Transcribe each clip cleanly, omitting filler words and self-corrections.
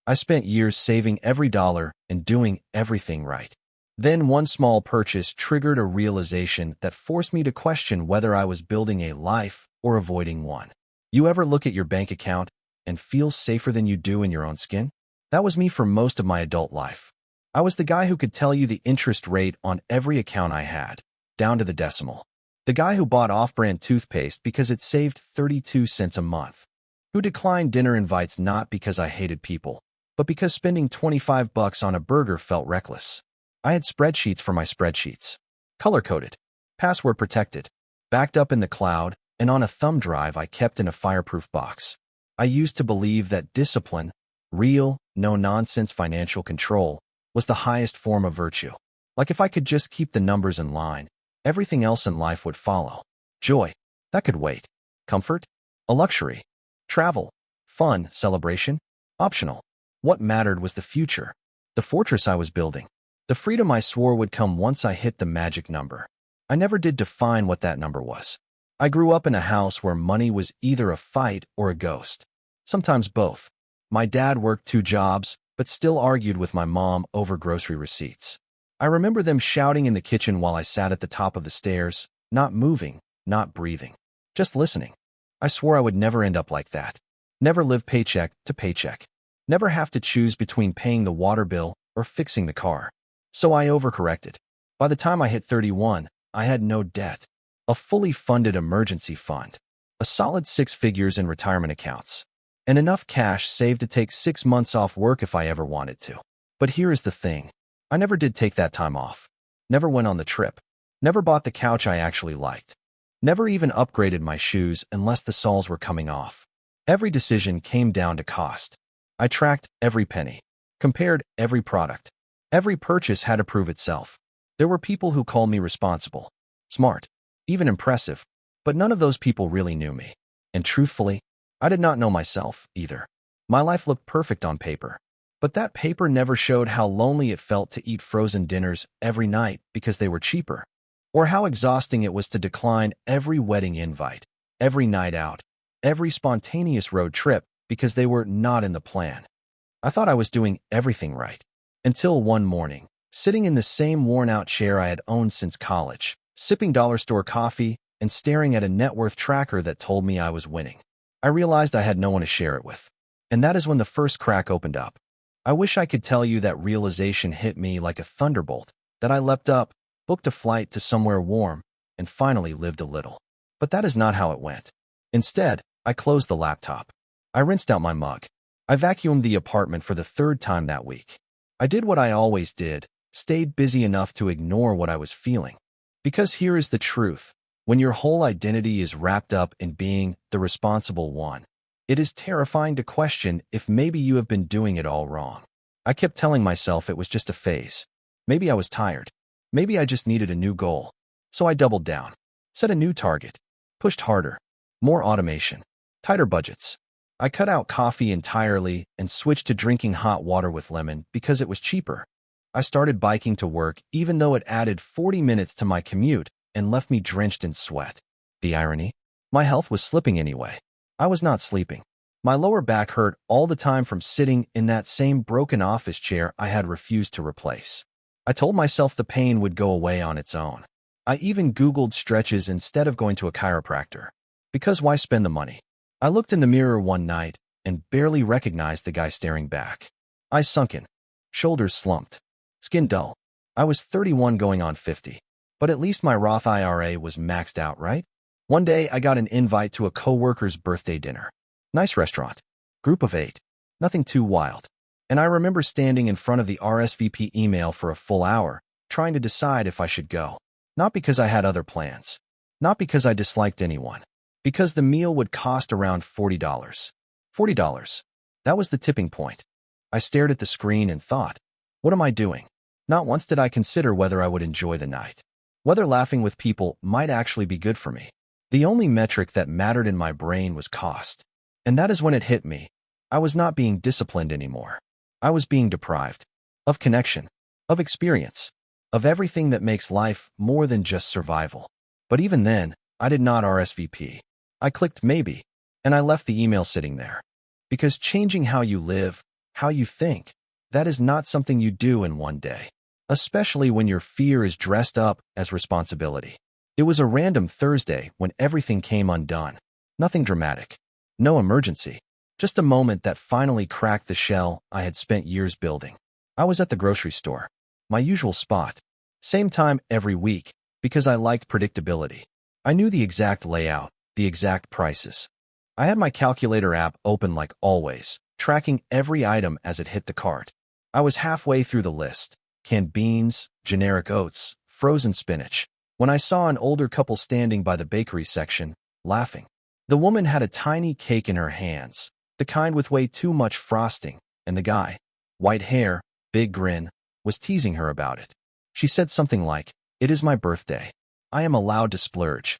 I spent years saving every dollar and doing everything right. Then one small purchase triggered a realization that forced me to question whether I was building a life or avoiding one. You ever look at your bank account and feel safer than you do in your own skin? That was me for most of my adult life. I was the guy who could tell you the interest rate on every account I had, down to the decimal. The guy who bought off-brand toothpaste because it saved 32 cents a month. Who declined dinner invites not because I hated people, but because spending $25 on a burger felt reckless. I had spreadsheets for my spreadsheets. Color-coded, password-protected, backed up in the cloud, and on a thumb drive I kept in a fireproof box. I used to believe that discipline, real, no-nonsense financial control, was the highest form of virtue. Like if I could just keep the numbers in line, everything else in life would follow. Joy, that could wait. Comfort, a luxury. Travel, fun, celebration, optional. What mattered was the future, the fortress I was building. The freedom I swore would come once I hit the magic number. I never did define what that number was. I grew up in a house where money was either a fight or a ghost. Sometimes both. My dad worked 2 jobs, but still argued with my mom over grocery receipts. I remember them shouting in the kitchen while I sat at the top of the stairs, not moving, not breathing, just listening. I swore I would never end up like that. Never live paycheck to paycheck. Never have to choose between paying the water bill or fixing the car. So I overcorrected. By the time I hit 31, I had no debt, a fully funded emergency fund, a solid 6 figures in retirement accounts, and enough cash saved to take 6 months off work if I ever wanted to. But here is the thing. I never did take that time off. Never went on the trip. Never bought the couch I actually liked. Never even upgraded my shoes unless the soles were coming off. Every decision came down to cost. I tracked every penny, compared every product. Every purchase had to prove itself. There were people who called me responsible, smart, even impressive, but none of those people really knew me. And truthfully, I did not know myself either. My life looked perfect on paper, but that paper never showed how lonely it felt to eat frozen dinners every night because they were cheaper, or how exhausting it was to decline every wedding invite, every night out, every spontaneous road trip because they were not in the plan. I thought I was doing everything right, until one morning, sitting in the same worn-out chair I had owned since college, sipping dollar store coffee and staring at a net worth tracker that told me I was winning. I realized I had no one to share it with, and that is when the first crack opened up. I wish I could tell you that realization hit me like a thunderbolt, that I leapt up, booked a flight to somewhere warm, and finally lived a little. But that is not how it went. Instead, I closed the laptop. I rinsed out my mug. I vacuumed the apartment for the 3rd time that week. I did what I always did, stayed busy enough to ignore what I was feeling. Because here is the truth. When your whole identity is wrapped up in being the responsible one, it is terrifying to question if maybe you have been doing it all wrong. I kept telling myself it was just a phase. Maybe I was tired. Maybe I just needed a new goal. So I doubled down, set a new target, pushed harder, more automation, tighter budgets. I cut out coffee entirely and switched to drinking hot water with lemon because it was cheaper. I started biking to work even though it added 40 minutes to my commute and left me drenched in sweat. The irony? My health was slipping anyway. I was not sleeping. My lower back hurt all the time from sitting in that same broken office chair I had refused to replace. I told myself the pain would go away on its own. I even Googled stretches instead of going to a chiropractor. Because why spend the money? I looked in the mirror one night and barely recognized the guy staring back. Eyes sunken, shoulders slumped, skin dull. I was 31 going on 50. But at least my Roth IRA was maxed out, right? One day, I got an invite to a coworker's birthday dinner. Nice restaurant. Group of 8. Nothing too wild. And I remember standing in front of the RSVP email for a full hour, trying to decide if I should go. Not because I had other plans. Not because I disliked anyone. Because the meal would cost around $40. $40. That was the tipping point. I stared at the screen and thought, what am I doing? Not once did I consider whether I would enjoy the night. Whether laughing with people might actually be good for me. The only metric that mattered in my brain was cost. And that is when it hit me. I was not being disciplined anymore. I was being deprived. Of connection. Of experience. Of everything that makes life more than just survival. But even then, I did not RSVP. I clicked maybe, and I left the email sitting there. Because changing how you live, how you think. That is not something you do in one day, especially when your fear is dressed up as responsibility. It was a random Thursday when everything came undone. Nothing dramatic. No emergency. Just a moment that finally cracked the shell I had spent years building. I was at the grocery store. My usual spot. Same time every week, because I liked predictability. I knew the exact layout, the exact prices. I had my calculator app open like always, tracking every item as it hit the cart. I was halfway through the list. Canned beans, generic oats, frozen spinach, when I saw an older couple standing by the bakery section, laughing. The woman had a tiny cake in her hands, the kind with way too much frosting, and the guy, white hair, big grin, was teasing her about it. She said something like, "It is my birthday. I am allowed to splurge."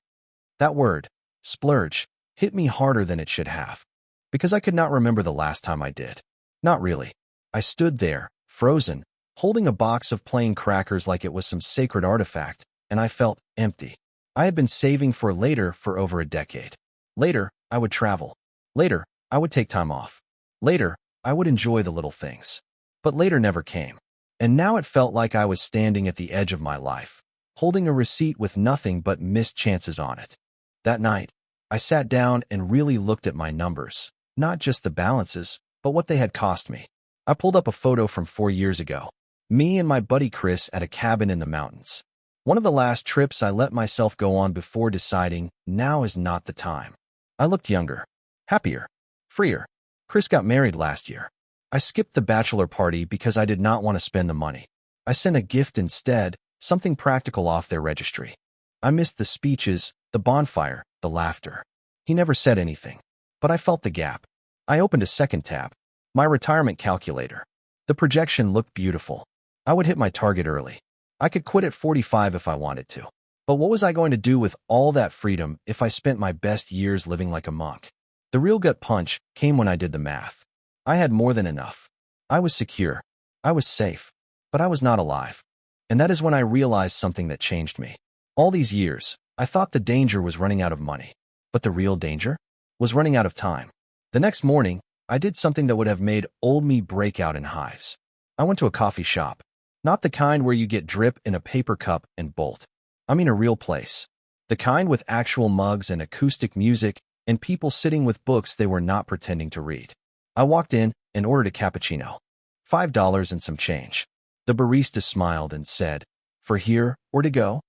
That word, splurge, hit me harder than it should have, because I could not remember the last time I did. Not really. I stood there, frozen, holding a box of plain crackers like it was some sacred artifact, and I felt empty. I had been saving for later for over a decade. Later, I would travel. Later, I would take time off. Later, I would enjoy the little things. But later never came. And now it felt like I was standing at the edge of my life, holding a receipt with nothing but missed chances on it. That night, I sat down and really looked at my numbers, not just the balances, but what they had cost me. I pulled up a photo from 4 years ago. Me and my buddy Chris at a cabin in the mountains. One of the last trips I let myself go on before deciding now is not the time. I looked younger, happier, freer. Chris got married last year. I skipped the bachelor party because I did not want to spend the money. I sent a gift instead, something practical off their registry. I missed the speeches, the bonfire, the laughter. He never said anything, but I felt the gap. I opened a second tab. My retirement calculator. The projection looked beautiful. I would hit my target early. I could quit at 45 if I wanted to. But what was I going to do with all that freedom if I spent my best years living like a monk? The real gut punch came when I did the math. I had more than enough. I was secure. I was safe. But I was not alive. And that is when I realized something that changed me. All these years, I thought the danger was running out of money. But the real danger was running out of time. The next morning, I did something that would have made old me break out in hives. I went to a coffee shop. Not the kind where you get drip in a paper cup and bolt. I mean a real place. The kind with actual mugs and acoustic music and people sitting with books they were not pretending to read. I walked in and ordered a cappuccino. $5 and some change. The barista smiled and said, "For here or to go?"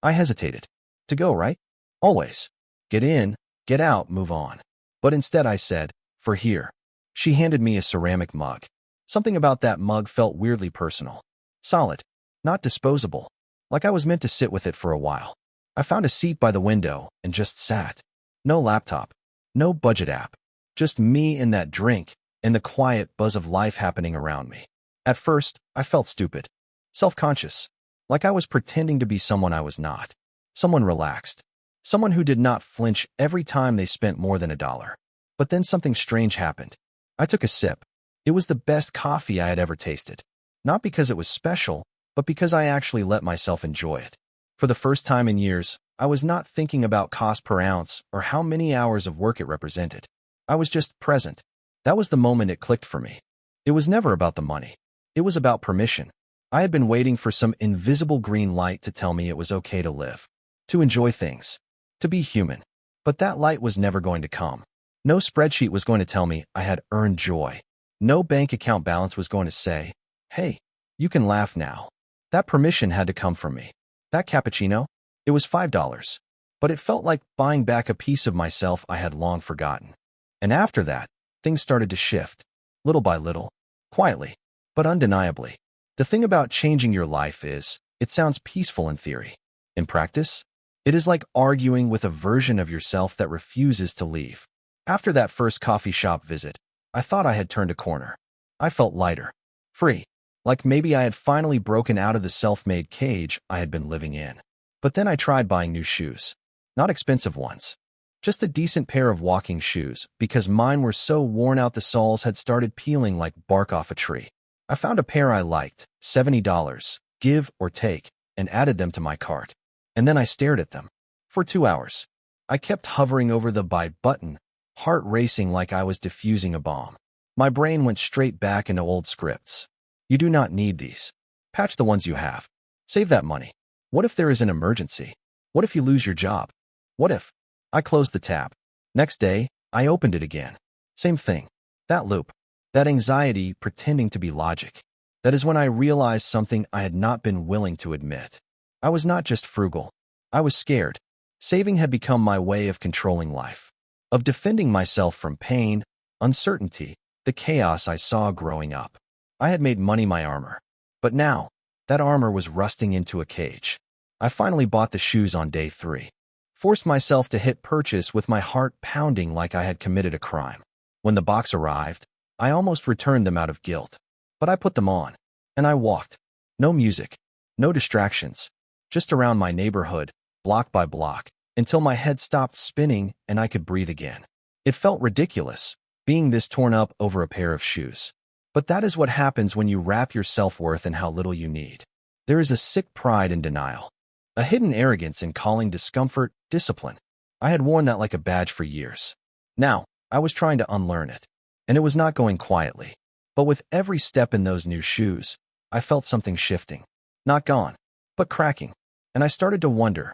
I hesitated. To go, right? Always. Get in, get out, move on. But instead I said, "For here." She handed me a ceramic mug. Something about that mug felt weirdly personal. Solid. Not disposable. Like I was meant to sit with it for a while. I found a seat by the window and just sat. No laptop. No budget app. Just me and that drink and the quiet buzz of life happening around me. At first, I felt stupid. Self-conscious. Like I was pretending to be someone I was not. Someone relaxed. Someone who did not flinch every time they spent more than $1. But then something strange happened. I took a sip. It was the best coffee I had ever tasted. Not because it was special, but because I actually let myself enjoy it. For the first time in years, I was not thinking about cost per ounce or how many hours of work it represented. I was just present. That was the moment it clicked for me. It was never about the money. It was about permission. I had been waiting for some invisible green light to tell me it was okay to live, to enjoy things, to be human. But that light was never going to come. No spreadsheet was going to tell me I had earned joy. No bank account balance was going to say, "Hey, you can laugh now." That permission had to come from me. That cappuccino? It was $5, but it felt like buying back a piece of myself I had long forgotten. And after that, things started to shift, little by little, quietly, but undeniably. The thing about changing your life is, it sounds peaceful in theory. In practice, it is like arguing with a version of yourself that refuses to leave. After that first coffee shop visit, I thought I had turned a corner. I felt lighter, free, like maybe I had finally broken out of the self-made cage I had been living in. But then I tried buying new shoes. Not expensive ones. Just a decent pair of walking shoes, because mine were so worn out the soles had started peeling like bark off a tree. I found a pair I liked, $70, give or take, and added them to my cart. And then I stared at them. For 2 hours. I kept hovering over the buy button, heart racing like I was defusing a bomb. My brain went straight back into old scripts. You do not need these. Patch the ones you have. Save that money. What if there is an emergency? What if you lose your job? What if? I closed the tab. Next day, I opened it again. Same thing. That loop. That anxiety pretending to be logic. That is when I realized something I had not been willing to admit. I was not just frugal. I was scared. Saving had become my way of controlling life, of defending myself from pain, uncertainty, the chaos I saw growing up. I had made money my armor. But now, that armor was rusting into a cage. I finally bought the shoes on day 3. Forced myself to hit purchase with my heart pounding like I had committed a crime. When the box arrived, I almost returned them out of guilt. But I put them on, and I walked. No music, no distractions, just around my neighborhood, block by block, until my head stopped spinning and I could breathe again. It felt ridiculous, being this torn up over a pair of shoes. But that is what happens when you wrap your self-worth in how little you need. There is a sick pride in denial, a hidden arrogance in calling discomfort discipline. I had worn that like a badge for years. Now, I was trying to unlearn it, and it was not going quietly. But with every step in those new shoes, I felt something shifting. Not gone, but cracking. And I started to wonder,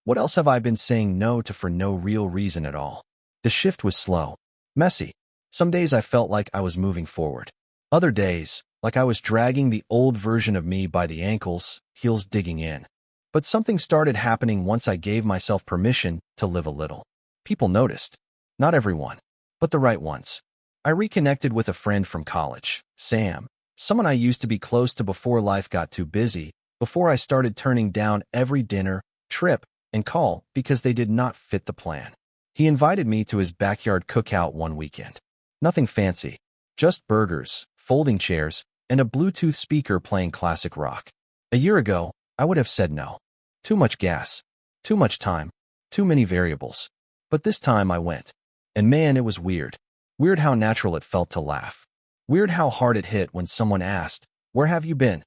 what else have I been saying no to for no real reason at all? The shift was slow, messy. Some days I felt like I was moving forward. Other days, like I was dragging the old version of me by the ankles, heels digging in. But something started happening once I gave myself permission to live a little. People noticed. Not everyone, but the right ones. I reconnected with a friend from college, Sam, someone I used to be close to before life got too busy, before I started turning down every dinner, trip, and call because they did not fit the plan. He invited me to his backyard cookout one weekend. Nothing fancy, just burgers, folding chairs, and a Bluetooth speaker playing classic rock. A year ago, I would have said no. Too much gas, too much time, too many variables. But this time I went. And man, it was weird. Weird how natural it felt to laugh. Weird how hard it hit when someone asked, "Where have you been?"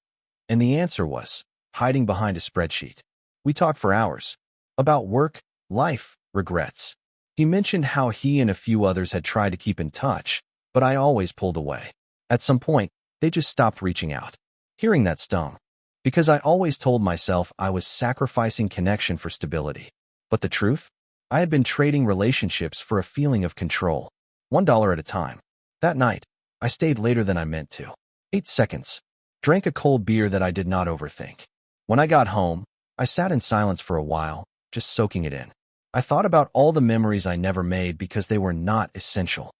And the answer was, hiding behind a spreadsheet. We talked for hours. About work, life, regrets. He mentioned how he and a few others had tried to keep in touch, but I always pulled away. At some point, they just stopped reaching out. Hearing that stung. Because I always told myself I was sacrificing connection for stability. But the truth? I had been trading relationships for a feeling of control. $1 at a time. That night, I stayed later than I meant to. 8 seconds. Drank a cold beer that I did not overthink. When I got home, I sat in silence for a while, just soaking it in. I thought about all the memories I never made because they were not essential.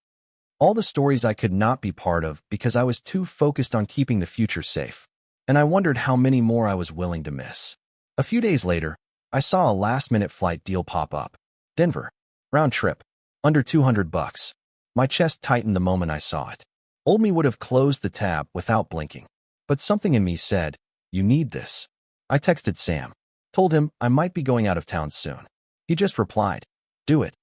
All the stories I could not be part of because I was too focused on keeping the future safe. And I wondered how many more I was willing to miss. A few days later, I saw a last-minute flight deal pop up. Denver. Round trip. Under $200. My chest tightened the moment I saw it. Old me would have closed the tab without blinking. But something in me said, "You need this." I texted Sam. Told him I might be going out of town soon. He just replied, "Do it."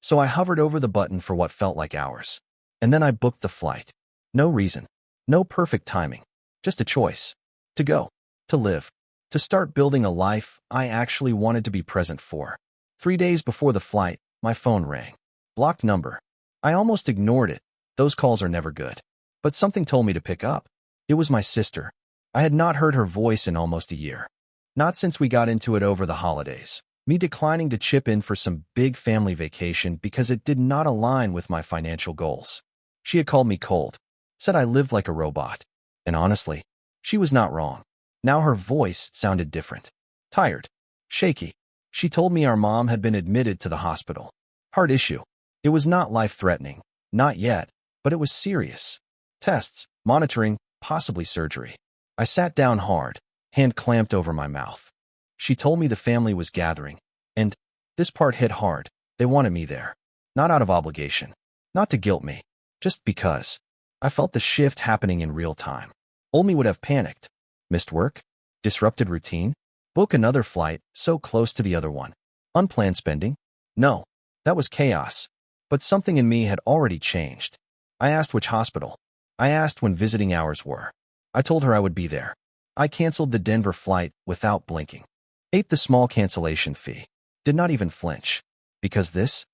So I hovered over the button for what felt like hours. And then I booked the flight. No reason. No perfect timing. Just a choice. To go. To live. To start building a life I actually wanted to be present for. 3 days before the flight, my phone rang. Blocked number. I almost ignored it. Those calls are never good. But something told me to pick up. It was my sister. I had not heard her voice in almost a year. Not since we got into it over the holidays. Me declining to chip in for some big family vacation because it did not align with my financial goals. She had called me cold. Said I lived like a robot. And honestly, she was not wrong. Now her voice sounded different. Tired. Shaky. She told me our mom had been admitted to the hospital. Heart issue. It was not life-threatening. Not yet. But it was serious. Tests, monitoring, possibly surgery. I sat down hard, hand clamped over my mouth. She told me the family was gathering. And this part hit hard. They wanted me there. Not out of obligation. Not to guilt me. Just because. I felt the shift happening in real time. Old me would have panicked. Missed work? Disrupted routine? Book another flight so close to the other one. Unplanned spending? No. That was chaos. But something in me had already changed. I asked which hospital. I asked when visiting hours were. I told her I would be there. I canceled the Denver flight without blinking. Ate the small cancellation fee. Did not even flinch. Because this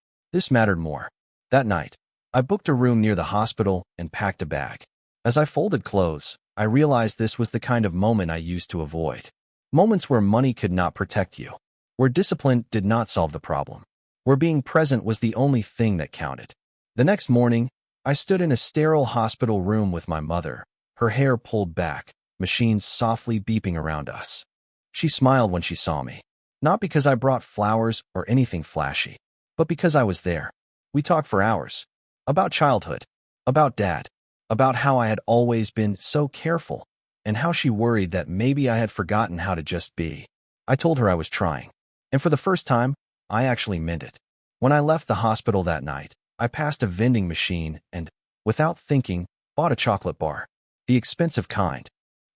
mattered more. That night, I booked a room near the hospital and packed a bag. As I folded clothes, I realized this was the kind of moment I used to avoid. Moments where money could not protect you, where discipline did not solve the problem, where being present was the only thing that counted. The next morning, I stood in a sterile hospital room with my mother, her hair pulled back, machines softly beeping around us. She smiled when she saw me, not because I brought flowers or anything flashy, but because I was there. We talked for hours. About childhood, about dad, about how I had always been so careful, and how she worried that maybe I had forgotten how to just be. I told her I was trying, and for the first time, I actually meant it. When I left the hospital that night, I passed a vending machine and, without thinking, bought a chocolate bar. The expensive kind.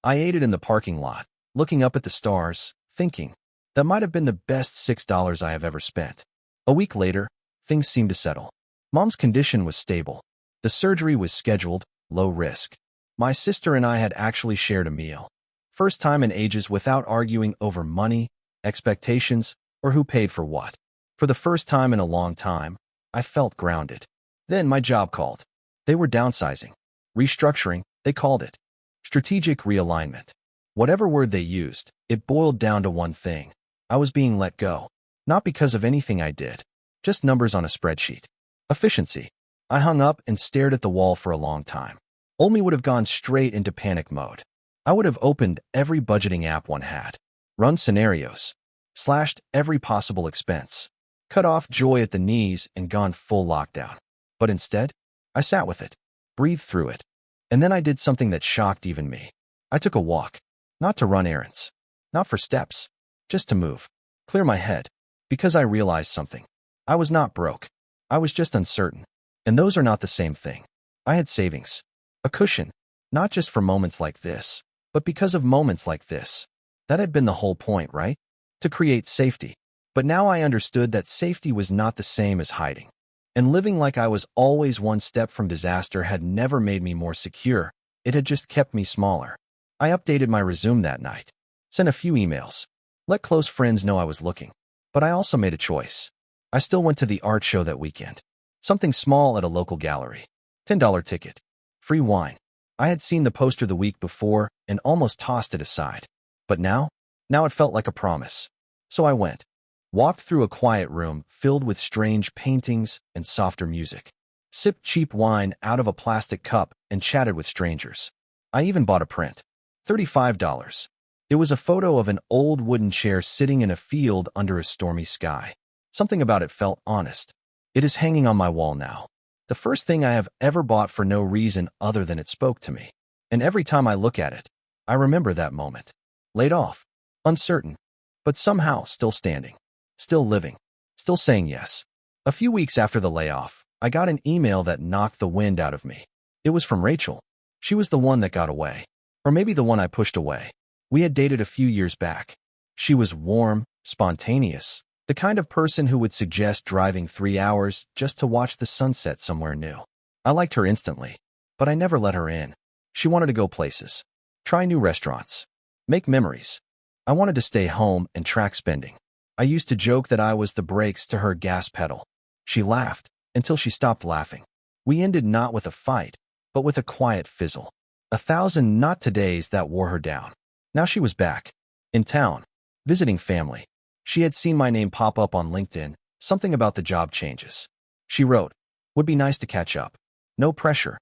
I ate it in the parking lot, looking up at the stars, thinking, that might have been the best $6 I have ever spent. A week later, things seemed to settle. Mom's condition was stable. The surgery was scheduled, low risk. My sister and I had actually shared a meal. First time in ages without arguing over money, expectations, or who paid for what. For the first time in a long time, I felt grounded. Then my job called. They were downsizing. Restructuring, they called it. Strategic realignment. Whatever word they used, it boiled down to one thing. I was being let go. Not because of anything I did. Just numbers on a spreadsheet. Efficiency. I hung up and stared at the wall for a long time. Old me would have gone straight into panic mode. I would have opened every budgeting app one had, run scenarios, slashed every possible expense, cut off joy at the knees and gone full lockdown. But instead, I sat with it, breathed through it, and then I did something that shocked even me. I took a walk, not to run errands, not for steps, just to move, clear my head, because I realized something. I was not broke. I was just uncertain. And those are not the same thing. I had savings, a cushion, not just for moments like this, but because of moments like this. That had been the whole point, right? To create safety. But now I understood that safety was not the same as hiding. And living like I was always one step from disaster had never made me more secure. It had just kept me smaller. I updated my resume that night, sent a few emails, let close friends know I was looking. But I also made a choice. I still went to the art show that weekend. Something small at a local gallery. $10 ticket. Free wine. I had seen the poster the week before and almost tossed it aside. But now it felt like a promise. So I went. Walked through a quiet room filled with strange paintings and softer music. Sipped cheap wine out of a plastic cup and chatted with strangers. I even bought a print. $35. It was a photo of an old wooden chair sitting in a field under a stormy sky. Something about it felt honest. It is hanging on my wall now. The first thing I have ever bought for no reason other than it spoke to me. And every time I look at it, I remember that moment. Laid off, uncertain, but somehow still standing, still living, still saying yes. A few weeks after the layoff, I got an email that knocked the wind out of me. It was from Rachel. She was the one that got away. Or maybe the one I pushed away. We had dated a few years back. She was warm, spontaneous, the kind of person who would suggest driving 3 hours just to watch the sunset somewhere new. I liked her instantly, but I never let her in. She wanted to go places, try new restaurants, make memories. I wanted to stay home and track spending. I used to joke that I was the brakes to her gas pedal. She laughed until she stopped laughing. We ended not with a fight, but with a quiet fizzle. 1,000 not todays that wore her down. Now she was back, in town, visiting family. She had seen my name pop up on LinkedIn, something about the job changes. She wrote, "Would be nice to catch up. No pressure."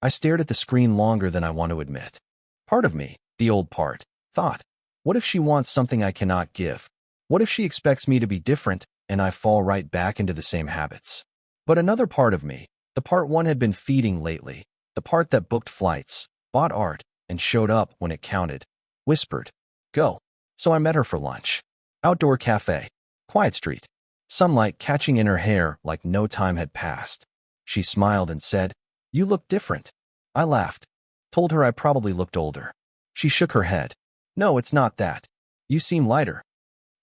I stared at the screen longer than I want to admit. Part of me, the old part, thought, what if she wants something I cannot give? What if she expects me to be different and I fall right back into the same habits? But another part of me, the part one had been feeding lately, the part that booked flights, bought art, and showed up when it counted, whispered, "Go." So I met her for lunch. Outdoor cafe, quiet street, sunlight catching in her hair like no time had passed. She smiled and said, "You look different." I laughed, told her I probably looked older. She shook her head. "No, it's not that. You seem lighter."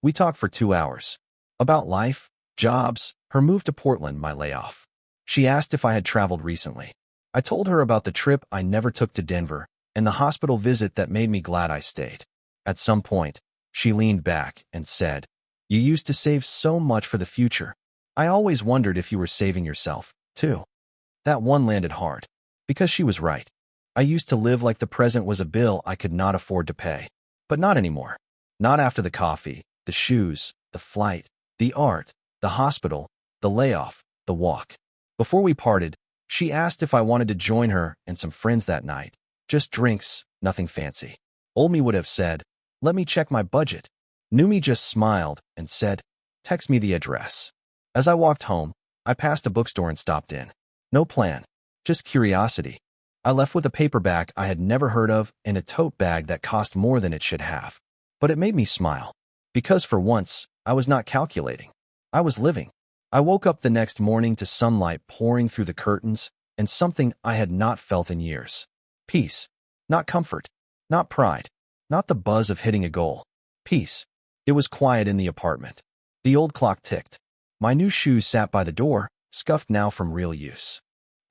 We talked for 2 hours. About life, jobs, her move to Portland, my layoff. She asked if I had traveled recently. I told her about the trip I never took to Denver and the hospital visit that made me glad I stayed. At some point, she leaned back and said, "You used to save so much for the future. I always wondered if you were saving yourself, too." That one landed hard. Because she was right. I used to live like the present was a bill I could not afford to pay. But not anymore. Not after the coffee, the shoes, the flight, the art, the hospital, the layoff, the walk. Before we parted, she asked if I wanted to join her and some friends that night. Just drinks, nothing fancy. Old me would have said, "Let me check my budget." New me just smiled and said, "Text me the address." As I walked home, I passed a bookstore and stopped in. No plan, just curiosity. I left with a paperback I had never heard of and a tote bag that cost more than it should have. But it made me smile. Because for once, I was not calculating. I was living. I woke up the next morning to sunlight pouring through the curtains and something I had not felt in years. Peace. Not comfort. Not pride. Not the buzz of hitting a goal. Peace. It was quiet in the apartment. The old clock ticked. My new shoes sat by the door, scuffed now from real use.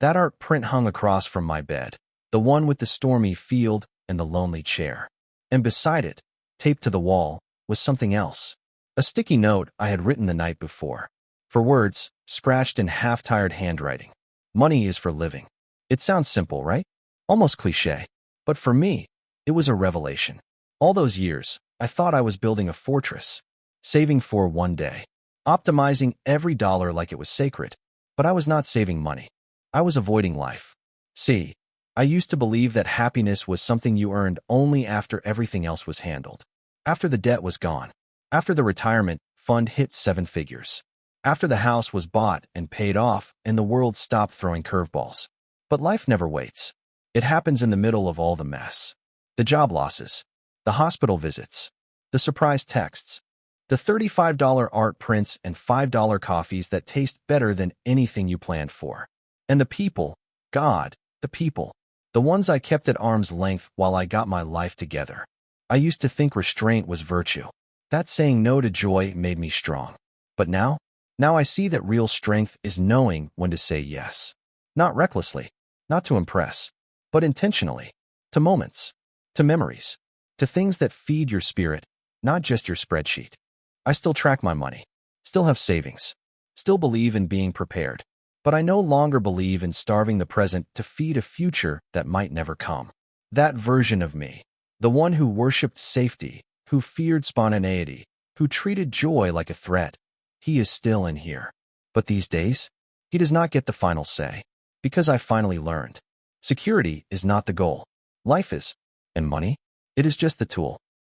That art print hung across from my bed, the one with the stormy field and the lonely chair. And beside it, taped to the wall, was something else. A sticky note I had written the night before. For words, scratched in half-tired handwriting. Money is for living. It sounds simple, right? Almost cliché. But for me, it was a revelation. All those years, I thought I was building a fortress, saving for one day, optimizing every dollar like it was sacred. But I was not saving money. I was avoiding life. See, I used to believe that happiness was something you earned only after everything else was handled. After the debt was gone. After the retirement fund hit 7 figures. After the house was bought and paid off and the world stopped throwing curveballs. But life never waits. It happens in the middle of all the mess. The job losses. The hospital visits. The surprise texts. The $35 art prints and $5 coffees that taste better than anything you planned for. And the people, God, the people, the ones I kept at arm's length while I got my life together. I used to think restraint was virtue. That saying no to joy made me strong. But now I see that real strength is knowing when to say yes. Not recklessly, not to impress, but intentionally, to moments, to memories, to things that feed your spirit, not just your spreadsheet. I still track my money, still have savings, still believe in being prepared. But I no longer believe in starving the present to feed a future that might never come. That version of me, the one who worshipped safety, who feared spontaneity, who treated joy like a threat, he is still in here. But these days, he does not get the final say. Because I finally learned. Security is not the goal. Life is. And money? It is just the tool.